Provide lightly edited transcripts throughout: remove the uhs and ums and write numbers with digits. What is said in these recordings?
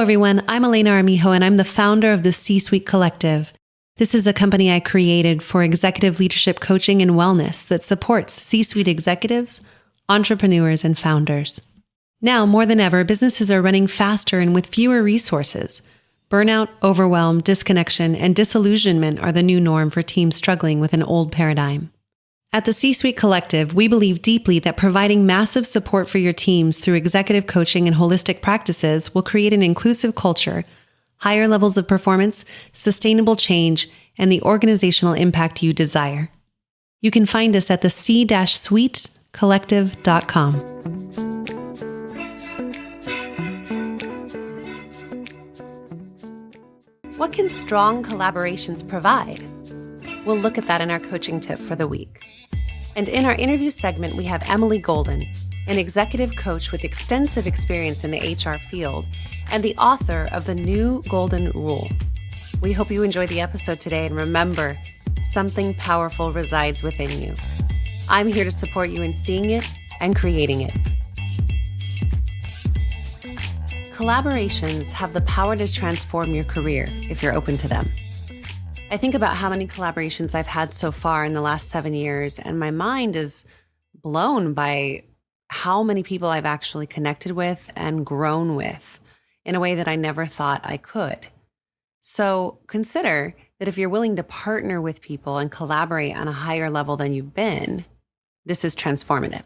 everyone. I'm Elena Armijo, and I'm the founder of the C-Suite Collective. This is a company I created for executive leadership coaching and wellness that supports C-suite executives, entrepreneurs, and founders. Now, more than ever, businesses are running faster and with fewer resources. Burnout, overwhelm, disconnection, and disillusionment are the new norm for teams struggling with an old paradigm. At the C-Suite Collective, we believe deeply that providing massive support for your teams through executive coaching and holistic practices will create an inclusive culture, higher levels of performance, sustainable change, and the organizational impact you desire. You can find us at the c-suitecollective.com. What can strong collaborations provide? We'll look at that in our coaching tip for the week. And in our interview segment, we have Emily Golden, an executive coach with extensive experience in the HR field and the author of the new Golden Rule. We hope you enjoy the episode today, and remember, something powerful resides within you. I'm here to support you in seeing it and creating it. Collaborations have the power to transform your career if you're open to them. I think about how many collaborations I've had so far in the last 7 years, and my mind is blown by how many people I've actually connected with and grown with in a way that I never thought I could. So consider that if you're willing to partner with people and collaborate on a higher level than you've been, this is transformative.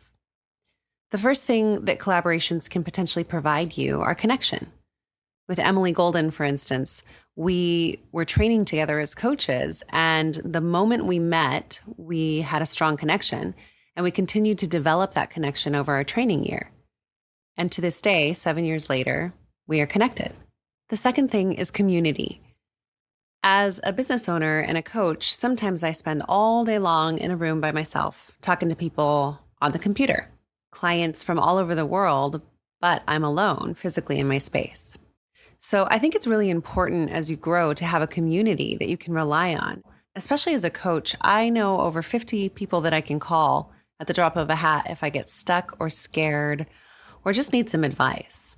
The first thing that collaborations can potentially provide you are connection. With Emily Golden, for instance, we were training together as coaches, and the moment we met, we had a strong connection, and we continued to develop that connection over our training year. And to this day, 7 years later, we are connected. The second thing is community. As a business owner and a coach, sometimes I spend all day long in a room by myself, talking to people on the computer, clients from all over the world, but I'm alone physically in my space. So I think it's really important as you grow to have a community that you can rely on. Especially as a coach, I know over 50 people that I can call at the drop of a hat if I get stuck or scared or just need some advice.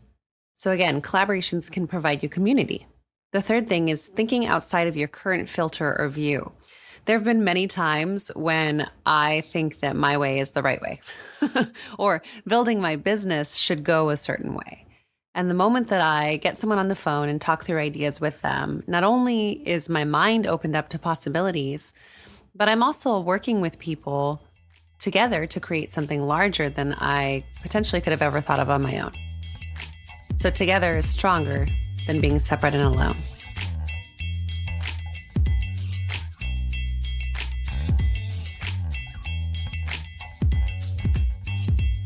So again, collaborations can provide you community. The third thing is thinking outside of your current filter or view. There have been many times when I think that my way is the right way or building my business should go a certain way. And the moment that I get someone on the phone and talk through ideas with them, not only is my mind opened up to possibilities, but I'm also working with people together to create something larger than I potentially could have ever thought of on my own. So together is stronger than being separate and alone.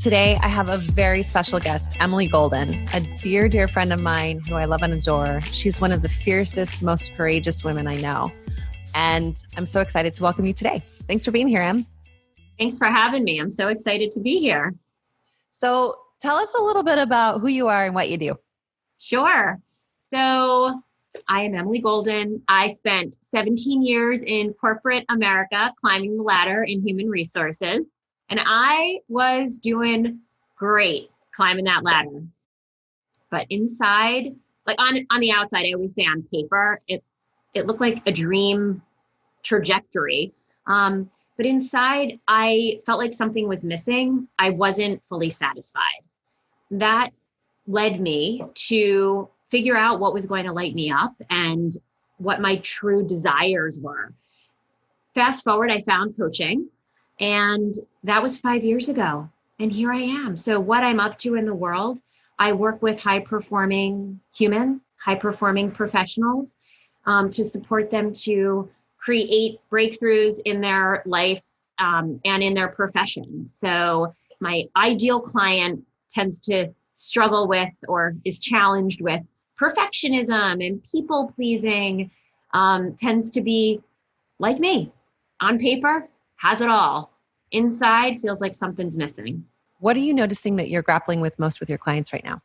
Today, I have a very special guest, Emily Golden, a dear, dear friend of mine who I love and adore. She's one of the fiercest, most courageous women I know. And I'm so excited to welcome you today. Thanks for being here, Em. Thanks for having me. I'm so excited to be here. So tell us a little bit about who you are and what you do. Sure. So I am Emily Golden. I spent 17 years in corporate America climbing the ladder in human resources. And I was doing great climbing that ladder. But inside, like on the outside, I always say on paper, it looked like a dream trajectory. But inside, I felt like something was missing. I wasn't fully satisfied. That led me to figure out what was going to light me up and what my true desires were. Fast forward, I found coaching. And that was 5 years ago. And here I am. So what I'm up to in the world, I work with high-performing humans, high-performing professionals, to support them to create breakthroughs in their life and in their profession. So my ideal client tends to struggle with or is challenged with perfectionism and people-pleasing, tends to be like me, on paper, has it all. Inside feels like something's missing. What are you noticing that you're grappling with most with your clients right now?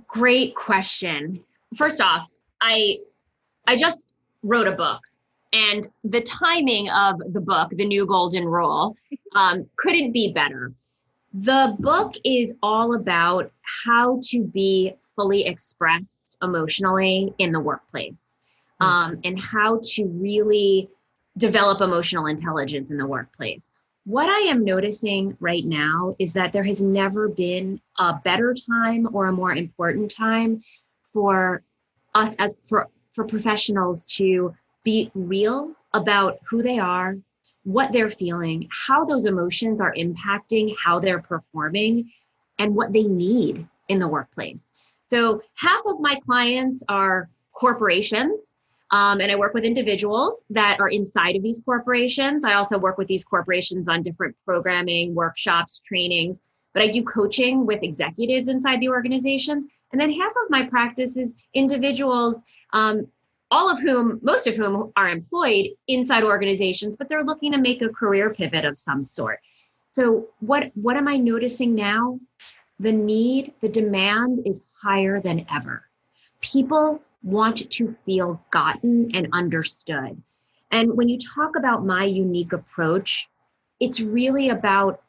Great question. First off, I just wrote a book, and the timing of the book, The New Golden Rule, couldn't be better. The book is all about how to be fully expressed emotionally in the workplace, and how to really develop emotional intelligence in the workplace. What I am noticing right now is that there has never been a better time or a more important time for us for professionals to be real about who they are, what they're feeling, how those emotions are impacting how they're performing, and what they need in the workplace. So half of my clients are corporations, and I work with individuals that are inside of these corporations. I also work with these corporations on different programming, workshops, trainings, but I do coaching with executives inside the organizations. And then half of my practice is individuals, most of whom are employed inside organizations, but they're looking to make a career pivot of some sort. So what am I noticing now? The demand is higher than ever. People want to feel gotten and understood. And when you talk about my unique approach, it's really about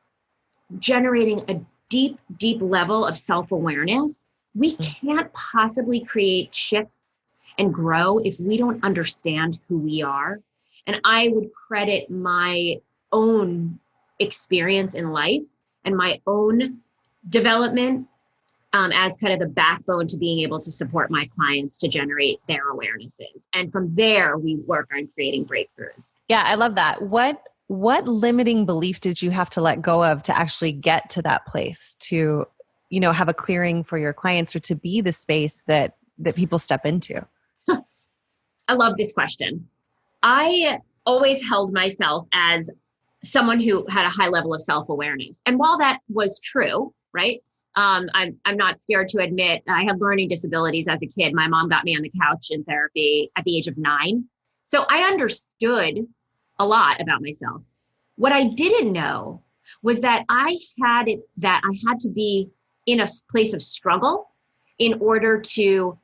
generating a deep, deep level of self-awareness. We can't possibly create shifts and grow if we don't understand who we are. And I would credit my own experience in life and my own development as kind of the backbone to being able to support my clients to generate their awarenesses. And from there, we work on creating breakthroughs. Yeah, I love that. What limiting belief did you have to let go of to actually get to that place to, have a clearing for your clients or to be the space that people step into? I love this question. I always held myself as someone who had a high level of self-awareness. And while that was true, right? I'm not scared to admit I had learning disabilities as a kid. My mom got me on the couch in therapy at the age of 9. So I understood a lot about myself. What I didn't know was that I had to be in a place of struggle in order to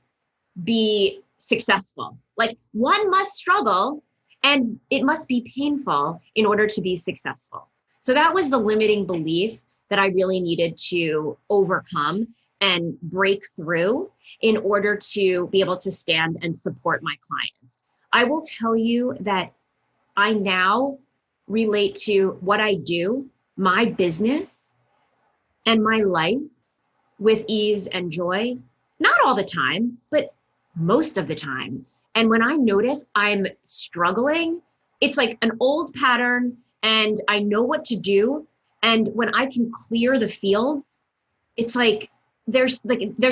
be successful. Like one must struggle and it must be painful in order to be successful. So that was the limiting belief that I really needed to overcome and break through in order to be able to stand and support my clients. I will tell you that I now relate to what I do, my business, and my life with ease and joy, not all the time, but most of the time. And when I notice I'm struggling, it's like an old pattern and I know what to do. And when I can clear the fields, it's like there's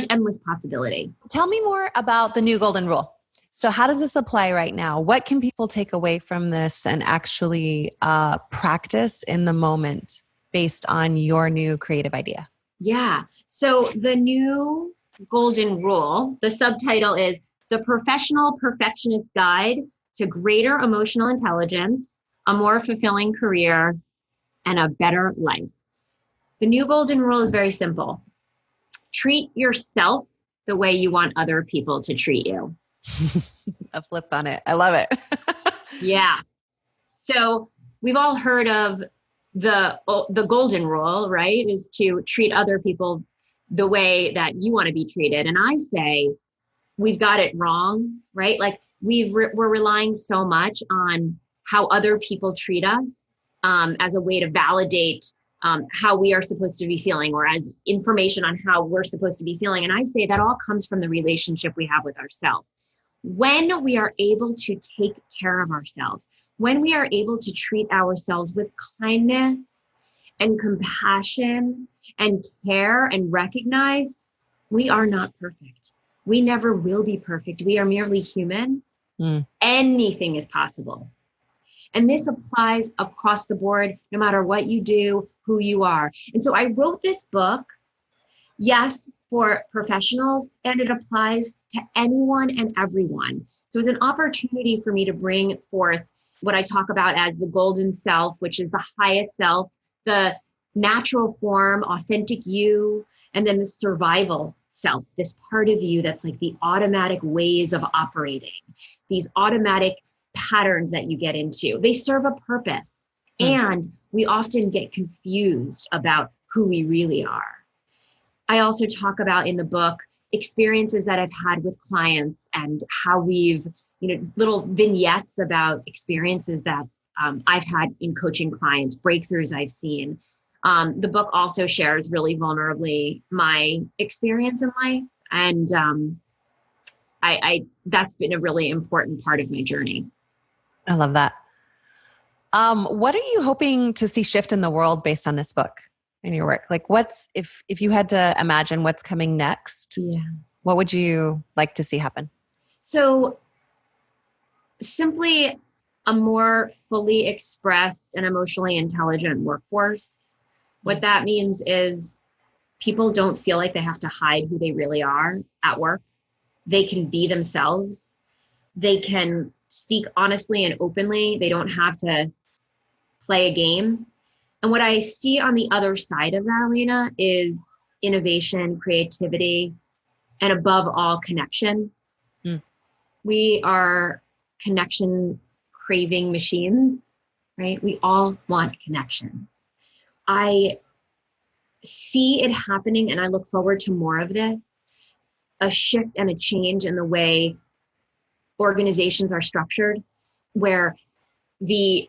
endless possibility. Tell me more about the new golden rule. So how does this apply right now? What can people take away from this and actually practice in the moment based on your new creative idea? Yeah. So the new golden rule, the subtitle is The Professional Perfectionist Guide to Greater Emotional Intelligence, a More Fulfilling Career, and a Better Life. The new golden rule is very simple. Treat yourself the way you want other people to treat you. A flip on it. I love it. Yeah. So we've all heard of the golden rule, right? Is to treat other people the way that you want to be treated. And I say we've got it wrong, right? Like we're relying so much on how other people treat us as a way to validate how we are supposed to be feeling, or as information on how we're supposed to be feeling. And I say that all comes from the relationship we have with ourselves. When we are able to take care of ourselves, when we are able to treat ourselves with kindness and compassion and care and recognize we are not perfect. We never will be perfect. We are merely human. Anything is possible. And this applies across the board, no matter what you do, who you are. And so I wrote this book, yes, for professionals, and it applies to anyone and everyone. So it's an opportunity for me to bring forth what I talk about as the golden self, which is the highest self, the natural form, authentic you, and then the survival self, this part of you that's like the automatic ways of operating, these automatic patterns that you get into. They serve a purpose. And we often get confused about who we really are. I also talk about in the book experiences that I've had with clients and how we've, little vignettes about experiences that I've had in coaching clients, breakthroughs I've seen. The book also shares really vulnerably my experience in life. And I that's been a really important part of my journey. I love that. What are you hoping to see shift in the world based on this book and your work? Like what's, if you had to imagine what's coming next, Yeah. what would you like to see happen? So simply a more fully expressed and emotionally intelligent workforce. What that means is people don't feel like they have to hide who they really are at work. They can be themselves. They can speak honestly and openly. They don't have to play a game. And what I see on the other side of that, Elena, is innovation, creativity, and above all, connection. Mm. We are connection craving machines, right? We all want connection. I see it happening and I look forward to more of this, a shift and a change in the way organizations are structured, where the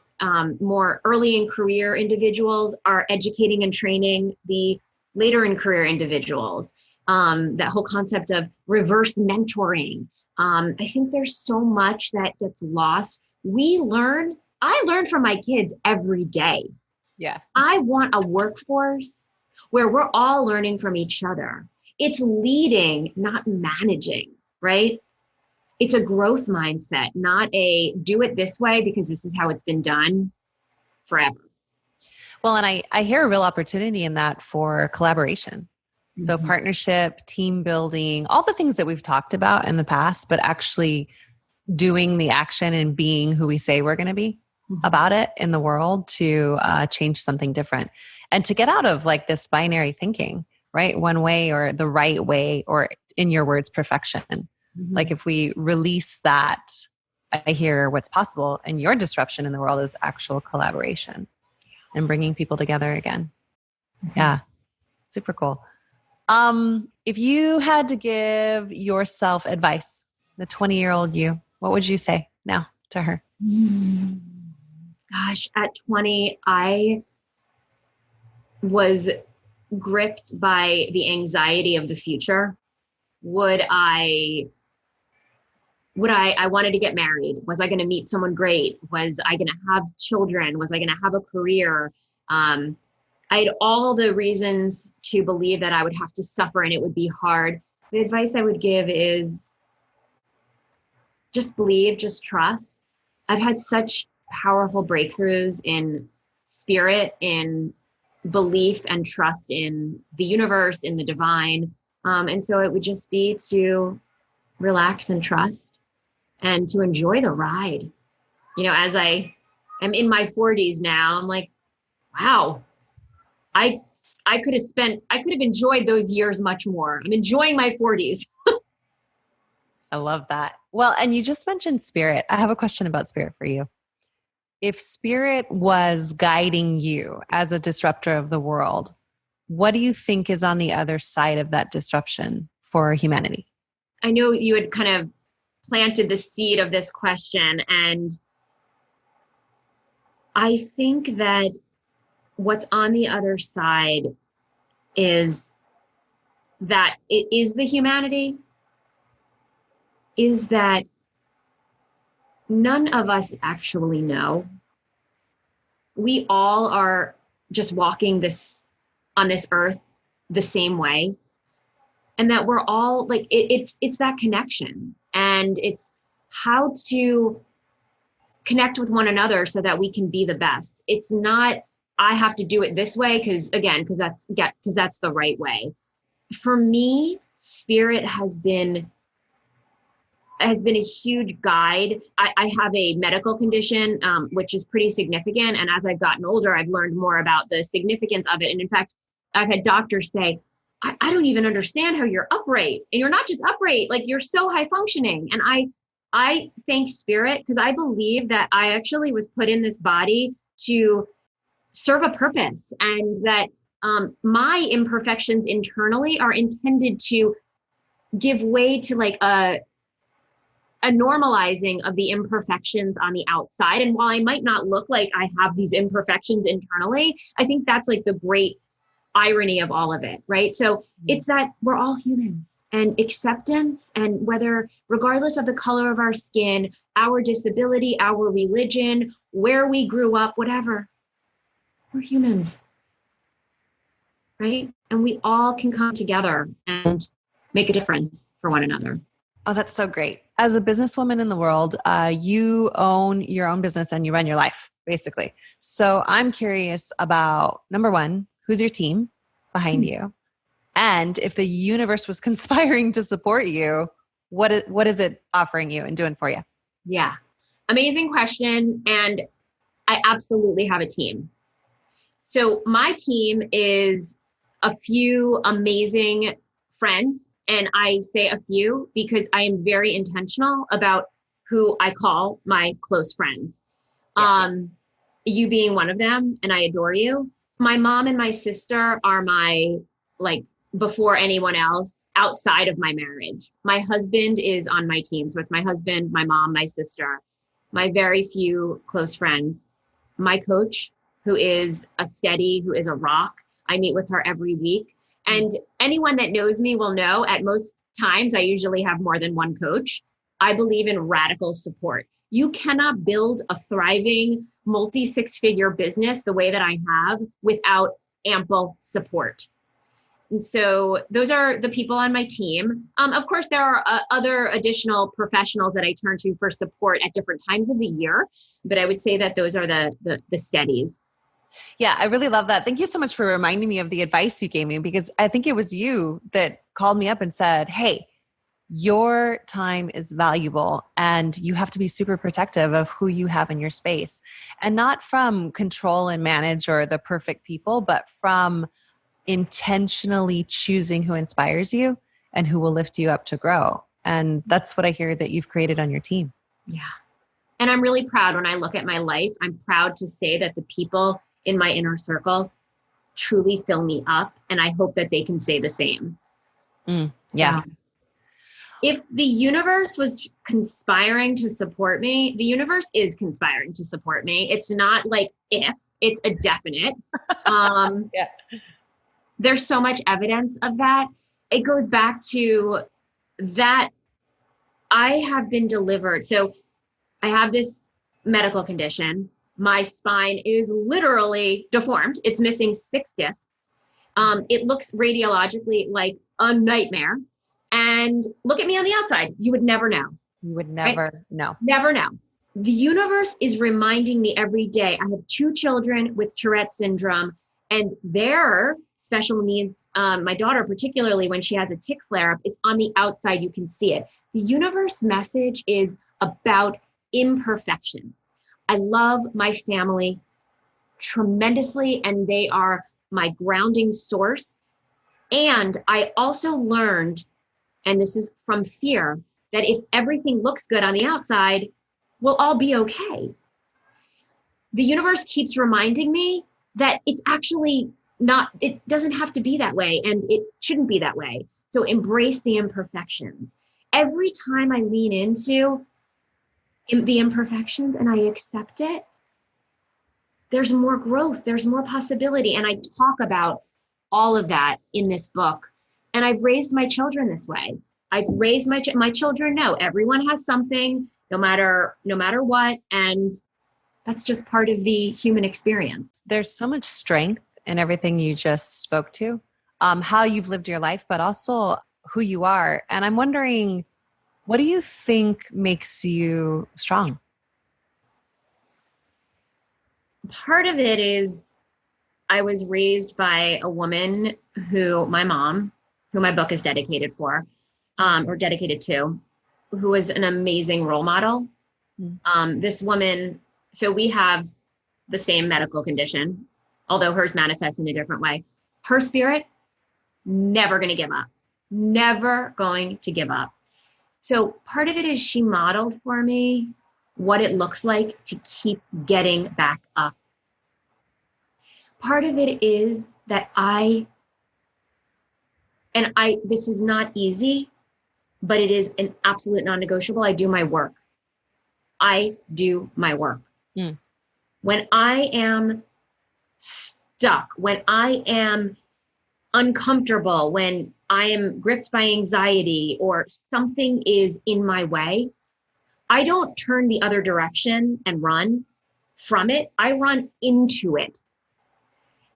more early in career individuals are educating and training the later in career individuals. That whole concept of reverse mentoring. I think there's so much that gets lost. I learn from my kids every day. Yeah. I want a workforce where we're all learning from each other. It's leading, not managing, right? It's a growth mindset, not a do it this way because this is how it's been done forever. Well, and I hear a real opportunity in that for collaboration. So Mm-hmm. partnership, team building, all the things that we've talked about in the past, but actually doing the action and being who we say we're going to be about it in the world to change something different and to get out of like this binary thinking, right? One way or the right way, or in your words, perfection. Mm-hmm. Like if we release that, I hear what's possible, and your disruption in the world is actual collaboration and bringing people together again. Mm-hmm. Yeah. Super cool. If you had to give yourself advice, the 20-year-old you, what would you say now to her? Gosh, at 20, I was gripped by the anxiety of the future. I wanted to get married. Was I going to meet someone great? Was I going to have children? Was I going to have a career? I had all the reasons to believe that I would have to suffer and it would be hard. The advice I would give is just believe, just trust. I've had such powerful breakthroughs in spirit, in belief and trust in the universe, in the divine. And so it would just be to relax and trust and to enjoy the ride. As I am in my 40s now, I'm like, wow, I could have enjoyed those years much more. I'm enjoying my 40s. I love that. Well, and you just mentioned spirit. I have a question about spirit for you. If spirit was guiding you as a disruptor of the world, what do you think is on the other side of that disruption for humanity? I know you had kind of planted the seed of this question, and I think that what's on the other side is that it is the humanity, is that none of us actually know. We all are just walking on this earth the same way. And that we're all like, it's that connection. And it's how to connect with one another so that we can be the best. It's not, I have to do it this way because that's the right way. For me, spirit has been a huge guide. I have a medical condition, which is pretty significant. And as I've gotten older, I've learned more about the significance of it. And in fact, I've had doctors say, I don't even understand how you're upright. And you're not just upright, like you're so high functioning. And I thank spirit because I believe that I actually was put in this body to serve a purpose, and that my imperfections internally are intended to give way to like a normalizing of the imperfections on the outside. And while I might not look like I have these imperfections internally, I think that's like the great irony of all of it, right? So it's that we're all humans, and acceptance, and whether, regardless of the color of our skin, our disability, our religion, where we grew up, whatever, we're humans, right? And we all can come together and make a difference for one another. Oh, that's so great. As a businesswoman in the world, you own your own business and you run your life, basically. So I'm curious about number one, who's your team behind you? And if the universe was conspiring to support you, what is it offering you and doing for you? Yeah. Amazing question. And I absolutely have a team. So my team is a few amazing friends. And I say a few because I am very intentional about who I call my close friends. Yeah. You being one of them, and I adore you. My mom and my sister are my, like, before anyone else outside of my marriage. My husband is on my team. So it's my husband, my mom, my sister, my very few close friends, my coach, who is a steady, who is a rock. I meet with her every week. And anyone that knows me will know at most times I usually have more than one coach. I believe in radical support. You cannot build a thriving multi six-figure business the way that I have without ample support. And so those are the people on my team. Of course, there are other additional professionals that I turn to for support at different times of the year, but I would say that those are the steadies. Yeah, I really love that. Thank you so much for reminding me of the advice you gave me because I think it was you that called me up and said, "Hey, your time is valuable and you have to be super protective of who you have in your space." And not from control and manage or the perfect people, but from intentionally choosing who inspires you and who will lift you up to grow. And that's what I hear that you've created on your team. Yeah. And I'm really proud when I look at my life. I'm proud to say that the people in my inner circle truly fill me up. And I hope that they can say the same. Yeah. So if the universe was conspiring to support me, the universe is conspiring to support me. It's not like if, it's a definite. Yeah. There's so much evidence of that. It goes back to that I have been delivered. So I have this medical condition. My spine is literally deformed. It's missing 6 discs. It looks radiologically like a nightmare. And look at me on the outside. You would never know. You would Right? never know. Never know. The universe is reminding me every day. I have 2 children with Tourette syndrome, and their special needs, my daughter, particularly when she has a tick flare up, it's on the outside. You can see it. The universe message is about imperfection. I love my family tremendously, and they are my grounding source. And I also learned, and this is from fear, that if everything looks good on the outside, we'll all be okay. The universe keeps reminding me that it's actually not, it doesn't have to be that way, and it shouldn't be that way. So embrace the imperfections. Every time I lean into the imperfections and I accept it, there's more growth, there's more possibility. And I talk about all of that in this book. And I've raised my children this way. I've raised my children know everyone has something, no matter what, and that's just part of the human experience. There's so much strength in everything you just spoke to, how you've lived your life, but also who you are. And I'm wondering, what do you think makes you strong? Part of it is I was raised by a woman who, my mom, who my book is dedicated for, or dedicated to, who was an amazing role model. This woman, so we have the same medical condition, although hers manifests in a different way. Her spirit, never going to give up, never going to give up. So part of it is she modeled for me what it looks like to keep getting back up. Part of it is that this is not easy, but it is an absolute non-negotiable. I do my work. I do my work. Mm. When I am stuck, when I am uncomfortable, when I am gripped by anxiety or something is in my way, I don't turn the other direction and run from it. I run into it.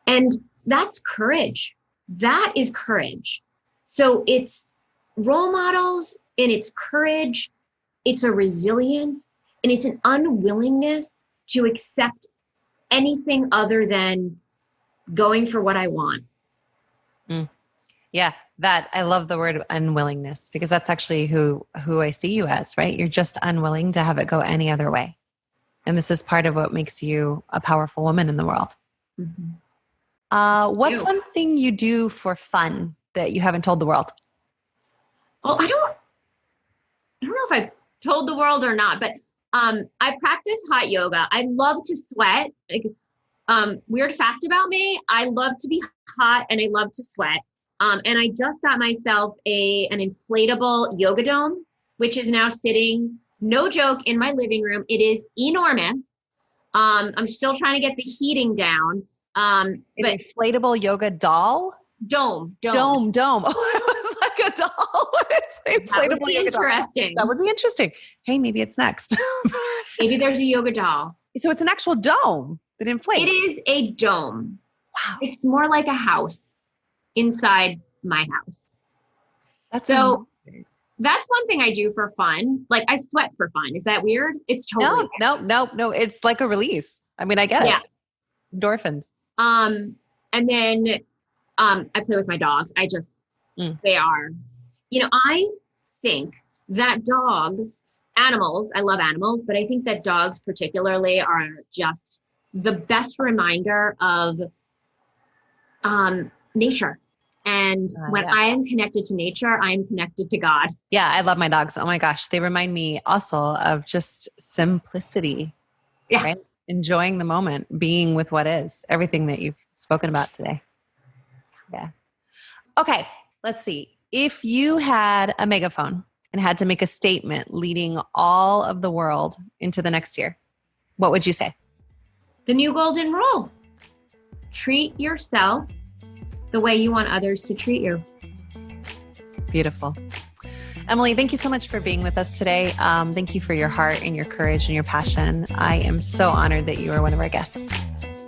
And that's courage. That is courage. So it's role models and it's courage. It's a resilience and it's an unwillingness to accept anything other than going for what I want. Mm. Yeah, that I love the word unwillingness because that's actually who I see you as, right? You're just unwilling to have it go any other way. And this is part of what makes you a powerful woman in the world. Mm-hmm. What's one thing you do for fun that you haven't told the world? Oh, I don't know if I've told the world or not, but I practice hot yoga. I love to sweat. Like, weird fact about me, I love to be hot and I love to sweat. And I just got myself an inflatable yoga dome, which is now sitting, no joke, in my living room. It is enormous. I'm still trying to get the heating down. An But inflatable yoga doll? dome. Dome. Oh, it was like a doll. It's an That would inflatable be yoga doll. interesting. That would be interesting. Hey, maybe it's next. Maybe there's a yoga doll. So it's an actual dome that inflates. It is a dome. Wow. It's more like a house inside my house. That's So amazing. that's one thing I do for fun. Like I sweat for fun. Is that weird? It's totally No. It's like a release. I mean, I get it. Endorphins. And then I play with my dogs. They are, I think that animals, I love animals, but I think that dogs particularly are just the best reminder of nature. And when I am connected to nature, I am connected to God. Yeah, I love my dogs. Oh my gosh. They remind me also of just simplicity. Yeah. Right? Enjoying the moment, being with what is, everything that you've spoken about today. Yeah. Okay, let's see. If you had a megaphone and had to make a statement leading all of the world into the next year, what would you say? The new golden rule. Treat yourself the way you want others to treat you. Beautiful. Emily, thank you so much for being with us today. Thank you for your heart and your courage and your passion. I am so honored that you are one of our guests.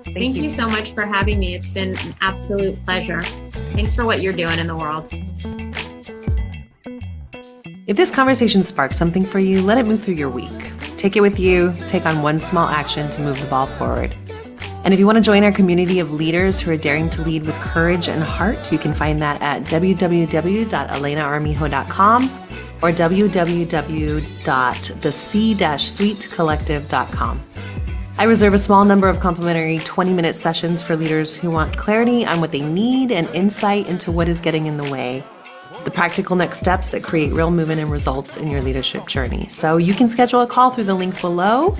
Thank you so much for having me. It's been an absolute pleasure. Thanks for what you're doing in the world. If this conversation sparks something for you, let it move through your week. Take it with you. Take on one small action to move the ball forward. And if you want to join our community of leaders who are daring to lead with courage and heart, you can find that at www.elenaarmijo.com or www.thec-suitecollective.com. I reserve a small number of complimentary 20-minute sessions for leaders who want clarity on what they need and insight into what is getting in the way. The practical next steps that create real movement and results in your leadership journey. So you can schedule a call through the link below.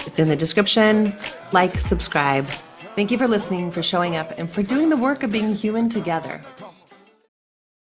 It's in the description. Like, subscribe. Thank you for listening, for showing up, and for doing the work of being human together.